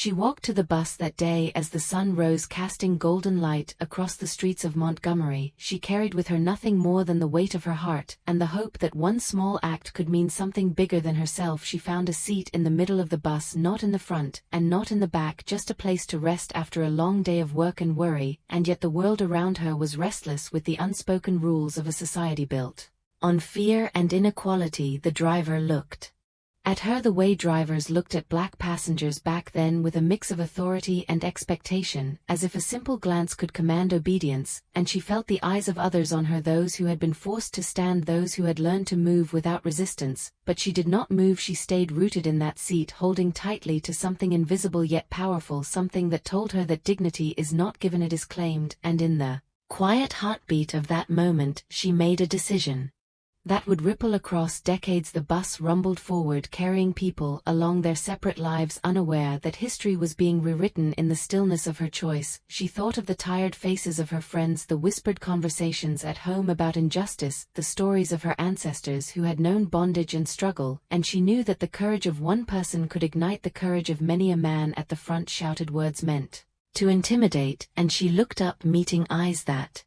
She walked to the bus that day as the sun rose, casting golden light across the streets of Montgomery. She carried with her nothing more than the weight of her heart, and the hope that one small act could mean something bigger than herself. She found a seat in the middle of the bus, not in the front, and not in the back, just a place to rest after a long day of work and worry, and yet the world around her was restless with the unspoken rules of a society built on fear and inequality. The driver looked at her the way drivers looked at black passengers back then, with a mix of authority and expectation, as if a simple glance could command obedience, and she felt the eyes of others on her, those who had been forced to stand, those who had learned to move without resistance. But she did not move. She stayed rooted in that seat, holding tightly to something invisible yet powerful, something that told her that dignity is not given, it is claimed. And in the quiet heartbeat of that moment, she made a decision that would ripple across decades. The bus rumbled forward, carrying people along their separate lives, unaware that history was being rewritten in the stillness of her choice. She thought of the tired faces of her friends, the whispered conversations at home about injustice, the stories of her ancestors who had known bondage and struggle, and she knew that the courage of one person could ignite the courage of many. A man at the front shouted words meant to intimidate, and she looked up, meeting eyes that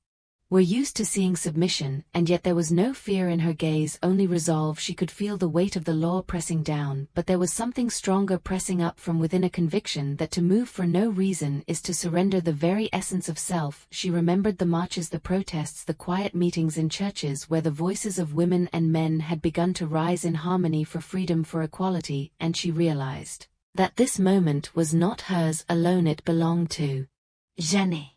were used to seeing submission, and yet there was no fear in her gaze, only resolve. She could feel the weight of the law pressing down, but there was something stronger pressing up from within, a conviction that to move for no reason is to surrender the very essence of self. She remembered the marches, the protests, the quiet meetings in churches where the voices of women and men had begun to rise in harmony for freedom, for equality, and she realized that this moment was not hers alone, it belonged to Jenny.